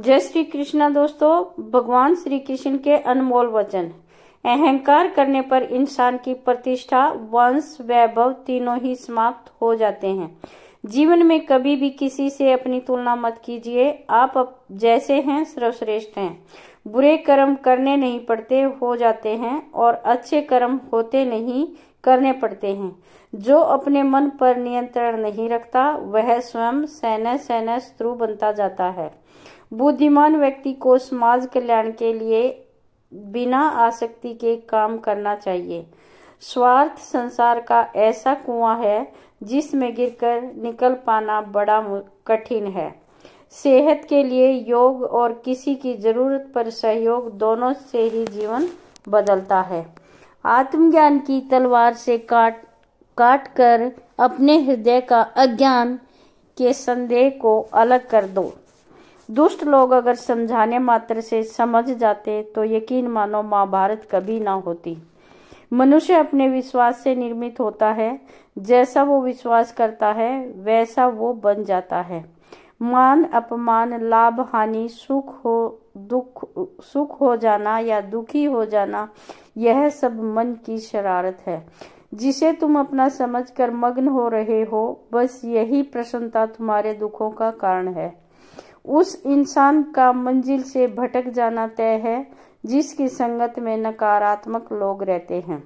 जय श्री कृष्णा दोस्तों। भगवान श्री कृष्ण के अनमोल वचन। अहंकार करने पर इंसान की प्रतिष्ठा, वंश, वैभव तीनों ही समाप्त हो जाते हैं। जीवन में कभी भी किसी से अपनी तुलना मत कीजिए। आप जैसे हैं सर्वश्रेष्ठ हैं। बुरे कर्म करने नहीं पड़ते, हो जाते हैं, और अच्छे कर्म होते नहीं, करने पड़ते हैं। जो अपने मन पर नियंत्रण नहीं रखता वह स्वयं सैन्य शत्रु बनता जाता है। बुद्धिमान व्यक्ति को समाज कल्याण के लिए बिना आसक्ति के काम करना चाहिए। स्वार्थ संसार का ऐसा कुआं है जिसमें गिरकर निकल पाना बड़ा कठिन है। सेहत के लिए योग और किसी की जरूरत पर सहयोग, दोनों से ही जीवन बदलता है। आत्मज्ञान की तलवार से काट कर अपने हृदय का अज्ञान के संदेह को अलग कर दो। दुष्ट लोग अगर समझाने मात्र से समझ जाते तो यकीन मानो महाभारत कभी ना होती। मनुष्य अपने विश्वास से निर्मित होता है। जैसा वो विश्वास करता है वैसा वो बन जाता है। मान अपमान, लाभ हानि, सुख हो जाना या दुखी हो जाना, यह सब मन की शरारत है जिसे तुम अपना समझकर मग्न हो रहे हो। बस यही प्रसन्नता तुम्हारे दुखों का कारण है। उस इंसान का मंजिल से भटक जाना तय है जिसकी संगत में नकारात्मक लोग रहते हैं।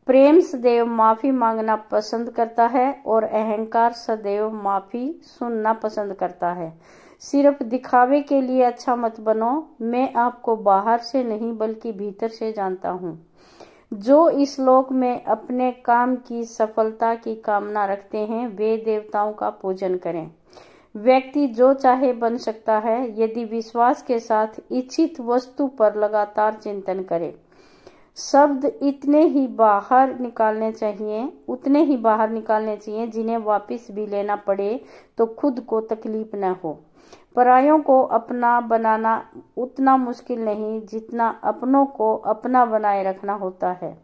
प्रेम सदैव माफी मांगना पसंद करता है और अहंकार सदैव माफी सुनना पसंद करता है। सिर्फ दिखावे के लिए अच्छा मत बनो। मैं आपको बाहर से नहीं बल्कि भीतर से जानता हूँ। जो इस लोक में अपने काम की सफलता की कामना रखते हैं वे देवताओं का पूजन करें। व्यक्ति जो चाहे बन सकता है यदि विश्वास के साथ इच्छित वस्तु पर लगातार चिंतन करे। शब्द उतने ही बाहर निकालने चाहिए जिन्हें वापस भी लेना पड़े तो खुद को तकलीफ न हो। परायों को अपना बनाना उतना मुश्किल नहीं जितना अपनों को अपना बनाए रखना होता है।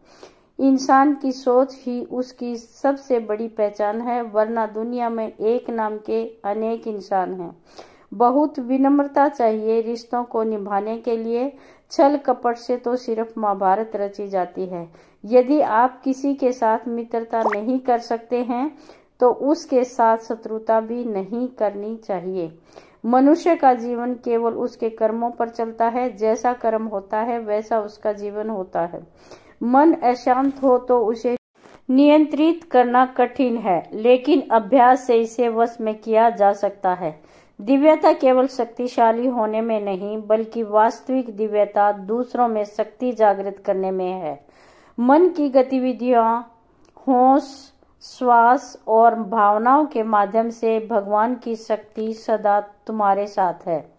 इंसान की सोच ही उसकी सबसे बड़ी पहचान है, वरना दुनिया में एक नाम के अनेक इंसान हैं। बहुत विनम्रता चाहिए रिश्तों को निभाने के लिए। छल कपट से तो सिर्फ महाभारत रची जाती है। यदि आप किसी के साथ मित्रता नहीं कर सकते हैं तो उसके साथ शत्रुता भी नहीं करनी चाहिए। मनुष्य का जीवन केवल उसके कर्मों पर चलता है। जैसा कर्म होता है वैसा उसका जीवन होता है। मन अशांत हो तो उसे नियंत्रित करना कठिन है, लेकिन अभ्यास से इसे वश में किया जा सकता है। दिव्यता केवल शक्तिशाली होने में नहीं बल्कि वास्तविक दिव्यता दूसरों में शक्ति जागृत करने में है। मन की गतिविधियां, होश, श्वास और भावनाओं के माध्यम से भगवान की शक्ति सदा तुम्हारे साथ है।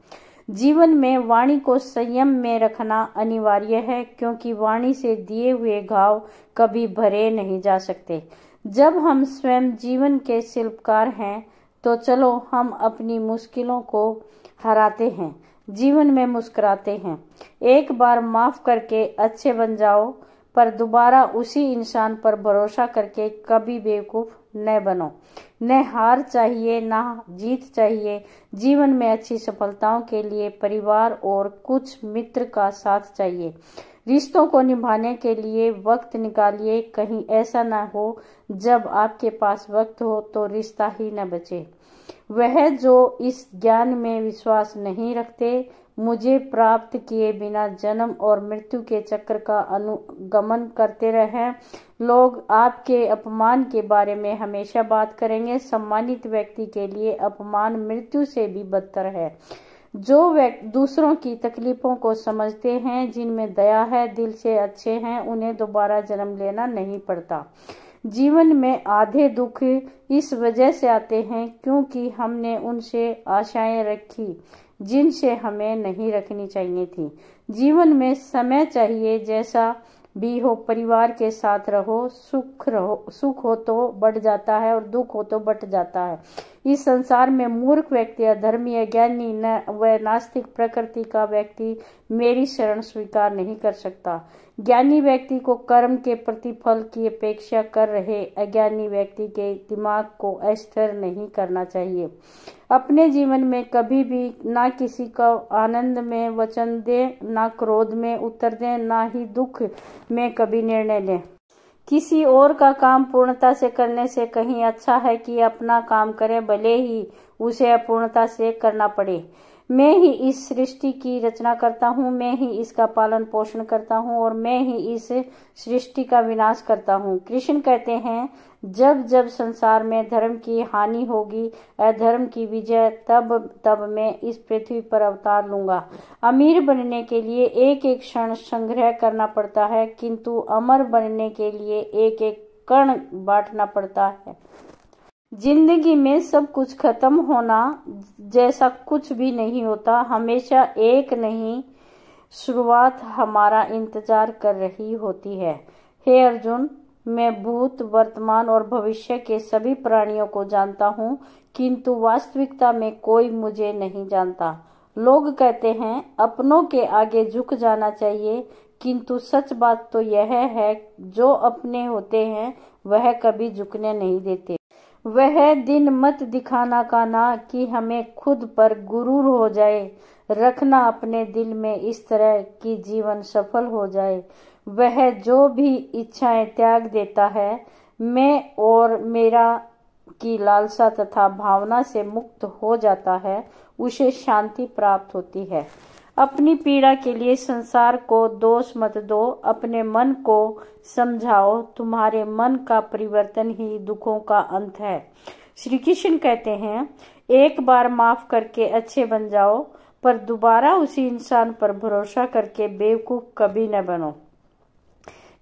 जीवन में वाणी को संयम में रखना अनिवार्य है, क्योंकि वाणी से दिए हुए घाव कभी भरे नहीं जा सकते। जब हम स्वयं जीवन के शिल्पकार हैं तो चलो हम अपनी मुश्किलों को हराते हैं, जीवन में मुस्कुराते हैं। एक बार माफ करके अच्छे बन जाओ, पर दोबारा उसी इंसान पर भरोसा करके कभी बेवकूफ न बनो। न हार चाहिए न जीत चाहिए। जीवन में अच्छी सफलताओं के लिए परिवार और कुछ मित्र का साथ चाहिए। रिश्तों को निभाने के लिए वक्त निकालिए। कहीं ऐसा न हो जब आपके पास वक्त हो तो रिश्ता ही न बचे। वह जो इस ज्ञान में विश्वास नहीं रखते, मुझे प्राप्त किए बिना जन्म और मृत्यु के चक्र का अनुगमन करते रहें। लोग आपके अपमान के बारे में हमेशा बात करेंगे। सम्मानित व्यक्ति के लिए अपमान मृत्यु से भी बदतर है। जो व्यक्ति दूसरों की तकलीफों को समझते हैं, जिनमें दया है, दिल से अच्छे हैं, उन्हें दोबारा जन्म लेना नहीं पड़ता। जीवन में आधे दुख इस वजह से आते हैं क्योंकि हमने उनसे आशाएं रखी जिनसे हमें नहीं रखनी चाहिए थी। जीवन में समय चाहिए, जैसा भी हो परिवार के साथ रहो। सुख हो तो बढ़ जाता है और दुख हो तो बट जाता है। इस संसार में मूर्ख व्यक्ति, अधर्मी, अज्ञानी व नास्तिक प्रकृति का व्यक्ति मेरी शरण स्वीकार नहीं कर सकता। ज्ञानी व्यक्ति को कर्म के प्रतिफल की अपेक्षा कर रहे अज्ञानी व्यक्ति के दिमाग को अस्थिर नहीं करना चाहिए। अपने जीवन में कभी भी ना किसी को आनंद में वचन दें, ना क्रोध में उत्तर दें, ना ही दुख में कभी निर्णय लें। किसी और का काम पूर्णता से करने से कहीं अच्छा है कि अपना काम करें, भले ही उसे अपूर्णता से करना पड़े। मैं ही इस सृष्टि की रचना करता हूँ, मैं ही इसका पालन पोषण करता हूँ और मैं ही इस सृष्टि का विनाश करता हूँ। कृष्ण कहते हैं, जब जब संसार में धर्म की हानि होगी, अधर्म की विजय, तब तब मैं इस पृथ्वी पर अवतार लूंगा। अमीर बनने के लिए एक एक क्षण संग्रह करना पड़ता है, किंतु अमर बनने के लिए एक एक कण बांटना पड़ता है। जिंदगी में सब कुछ खत्म होना जैसा कुछ भी नहीं होता, हमेशा एक नई शुरुआत हमारा इंतजार कर रही होती है। हे अर्जुन, मैं भूत, वर्तमान और भविष्य के सभी प्राणियों को जानता हूँ, किंतु वास्तविकता में कोई मुझे नहीं जानता। लोग कहते हैं अपनों के आगे झुक जाना चाहिए, किंतु सच बात तो यह है, जो अपने होते हैं वह कभी झुकने नहीं देते। वह दिन मत दिखाना का ना कि हमें खुद पर गुरूर हो जाए, रखना अपने दिल में इस तरह कि जीवन सफल हो जाए। वह जो भी इच्छाएं त्याग देता है, मैं और मेरा की लालसा तथा भावना से मुक्त हो जाता है, उसे शांति प्राप्त होती है। अपनी पीड़ा के लिए संसार को दोष मत दो, अपने मन को समझाओ। तुम्हारे मन का परिवर्तन ही दुखों का अंत है। श्री कृष्ण कहते हैं, एक बार माफ करके अच्छे बन जाओ, पर दोबारा उसी इंसान पर भरोसा करके बेवकूफ कभी न बनो।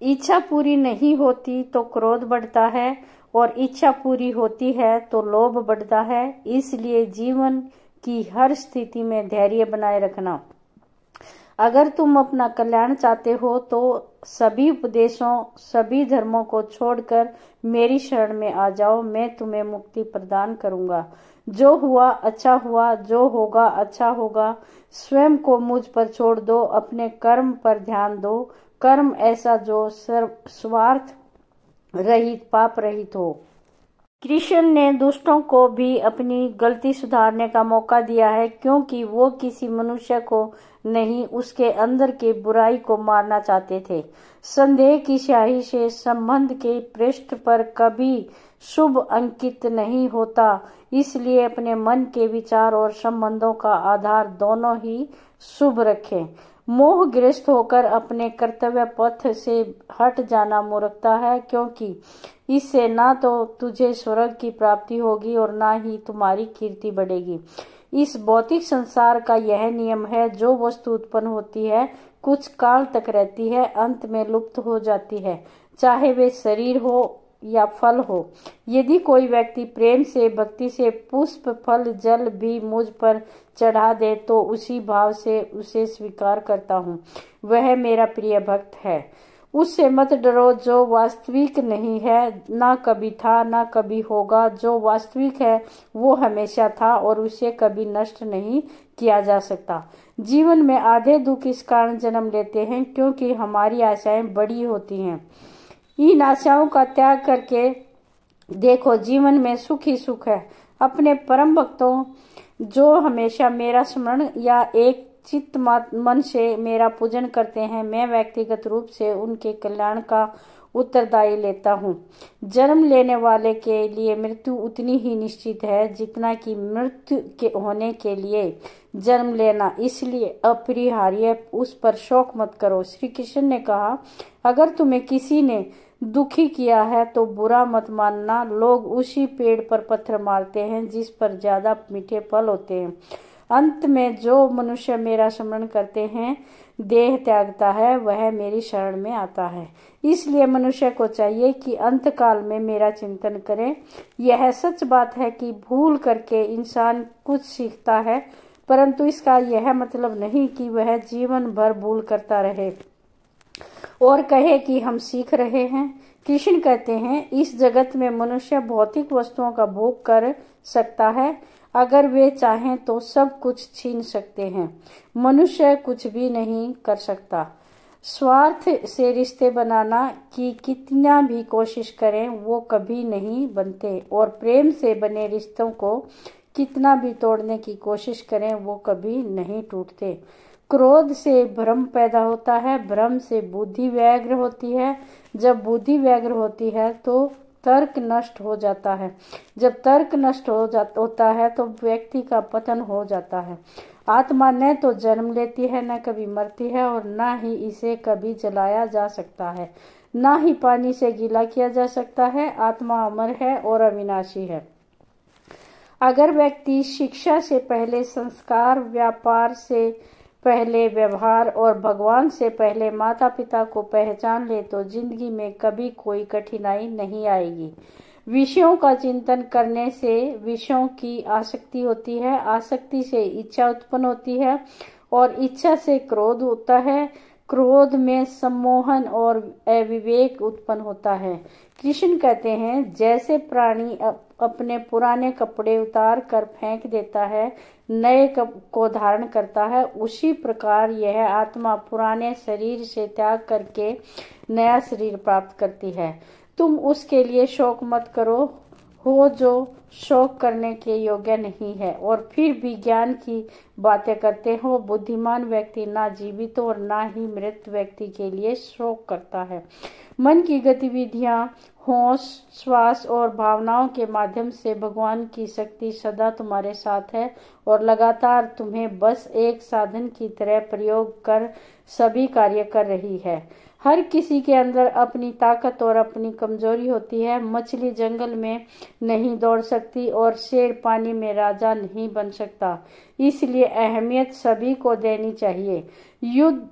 इच्छा पूरी नहीं होती तो क्रोध बढ़ता है, और इच्छा पूरी होती है तो लोभ बढ़ता है। इसलिए जीवन की हर स्थिति में धैर्य बनाए रखना। अगर तुम अपना कल्याण चाहते हो तो सभी उपदेशों, सभी धर्मों को छोड़कर मेरी शरण में आ जाओ। मैं तुम्हें मुक्ति प्रदान करूंगा। जो हुआ अच्छा हुआ, जो होगा अच्छा होगा। स्वयं को मुझ पर छोड़ दो, अपने कर्म पर ध्यान दो। कर्म ऐसा जो स्वार्थ रहित, पाप रहित हो। कृष्ण ने दुष्टों को भी अपनी गलती सुधारने का मौका दिया है, क्योंकि वो किसी मनुष्य को नहीं, उसके अंदर के बुराई को मारना चाहते थे। संदेह की स्याही से संबंध के पृष्ठ पर कभी शुभ अंकित नहीं होता, इसलिए अपने मन के विचार और संबंधों का आधार दोनों ही शुभ रखें। मोहग्रस्त होकर अपने कर्तव्य पथ से हट जाना मूर्खता है, क्योंकि इससे ना तो तुझे स्वर्ग की प्राप्ति होगी और ना ही तुम्हारी कीर्ति बढ़ेगी। इस भौतिक संसार का यह नियम है, जो वस्तु उत्पन्न होती है कुछ काल तक रहती है, अंत में लुप्त हो जाती है, चाहे वे शरीर हो या फल हो। यदि कोई व्यक्ति प्रेम से, भक्ति से पुष्प, फल, जल भी मुझ पर चढ़ा दे तो उसी भाव से उसे स्वीकार करता हूँ, वह मेरा प्रिय भक्त है। उससे मत डरो जो वास्तविक नहीं है, ना कभी था ना कभी होगा। जो वास्तविक है वो हमेशा था और उसे कभी नष्ट नहीं किया जा सकता। जीवन में आधे दुख इस कारण जन्म लेते हैं क्योंकि हमारी आशाएं बड़ी होती हैं। इन आशाओं का त्याग करके देखो, जीवन में सुख ही सुख है। अपने परम भक्तों जो हमेशा मेरा स्मरण या एक चित्त मन से मेरा पूजन करते हैं, मैं व्यक्तिगत रूप से उनके कल्याण का उत्तरदायी लेता हूँ। जन्म लेने वाले के लिए मृत्यु उतनी ही निश्चित है जितना कि मृत्यु के होने के लिए जन्म लेना, इसलिए अपरिहार्य, उस पर शोक मत करो। श्री कृष्ण ने कहा, अगर तुम्हें किसी ने दुखी किया है तो बुरा मत मानना। लोग उसी पेड़ पर पत्थर मारते हैं जिस पर ज्यादा मीठे फल होते हैं। अंत में जो मनुष्य मेरा स्मरण करते हैं, देह त्यागता है, वह मेरी शरण में आता है। इसलिए मनुष्य को चाहिए कि अंत काल में मेरा चिंतन करे। यह सच बात है कि भूल करके इंसान कुछ सीखता है, परंतु इसका यह मतलब नहीं कि वह जीवन भर भूल करता रहे और कहे कि हम सीख रहे हैं। कृष्ण कहते हैं, इस जगत में मनुष्य भौतिक वस्तुओं का भोग कर सकता है। अगर वे चाहें तो सब कुछ छीन सकते हैं। मनुष्य कुछ भी नहीं कर सकता। स्वार्थ से रिश्ते बनाना की कितना भी कोशिश करें वो कभी नहीं बनते, और प्रेम से बने रिश्तों को कितना भी तोड़ने की कोशिश करें वो कभी नहीं टूटते। क्रोध से भ्रम पैदा होता है, भ्रम से बुद्धि व्यग्र होती है, जब बुद्धि व्यग्र होती है तो तर्क नष्ट हो जाता है, जब तर्क नष्ट होता है तो व्यक्ति का पतन हो जाता है। आत्मा न तो जन्म लेती है, न कभी मरती है, और न ही इसे कभी जलाया जा सकता है, न ही पानी से गीला किया जा सकता है। आत्मा अमर है और अविनाशी है। अगर व्यक्ति शिक्षा से पहले संस्कार, व्यापार से पहले व्यवहार और भगवान से पहले माता पिता को पहचान ले तो जिंदगी में कभी कोई कठिनाई नहीं आएगी। विषयों का चिंतन करने से विषयों की आसक्ति होती है, आसक्ति से इच्छा उत्पन्न होती है, और इच्छा से क्रोध होता है, क्रोध में सम्मोहन और अविवेक उत्पन्न होता है। कृष्ण कहते हैं, जैसे प्राणी अपने पुराने कपड़े उतार कर फेंक देता है, नए को धारण करता है, उसी प्रकार यह आत्मा पुराने शरीर से त्याग करके नया शरीर प्राप्त करती है। तुम उसके लिए शोक मत करो हो जो शोक करने के योग्य नहीं है, और फिर भी ज्ञान की बातें करते हो। बुद्धिमान व्यक्ति ना जीवित और ना ही मृत व्यक्ति के लिए शोक करता है। मन की गतिविधियां, होश, श्वास और भावनाओं के माध्यम से भगवान की शक्ति सदा तुम्हारे साथ है और लगातार तुम्हें बस एक साधन की तरह प्रयोग कर सभी कार्य कर रही है। हर किसी के अंदर अपनी ताकत और अपनी कमजोरी होती है। मछली जंगल में नहीं दौड़ सकती और शेर पानी में राजा नहीं बन सकता, इसलिए अहमियत सभी को देनी चाहिए।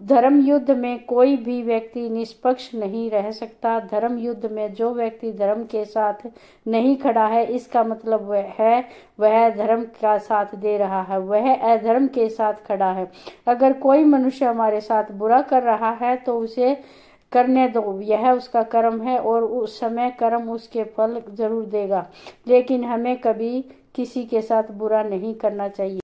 धर्म युद्ध में कोई भी व्यक्ति निष्पक्ष नहीं रह सकता। धर्म युद्ध में जो व्यक्ति धर्म के साथ नहीं खड़ा है, इसका मतलब वह धर्म का साथ दे रहा है, वह अधर्म के साथ खड़ा है। अगर कोई मनुष्य हमारे साथ बुरा कर रहा है तो उसे करने दो, यह उसका कर्म है और उस समय कर्म उसके फल जरूर देगा, लेकिन हमें कभी किसी के साथ बुरा नहीं करना चाहिए।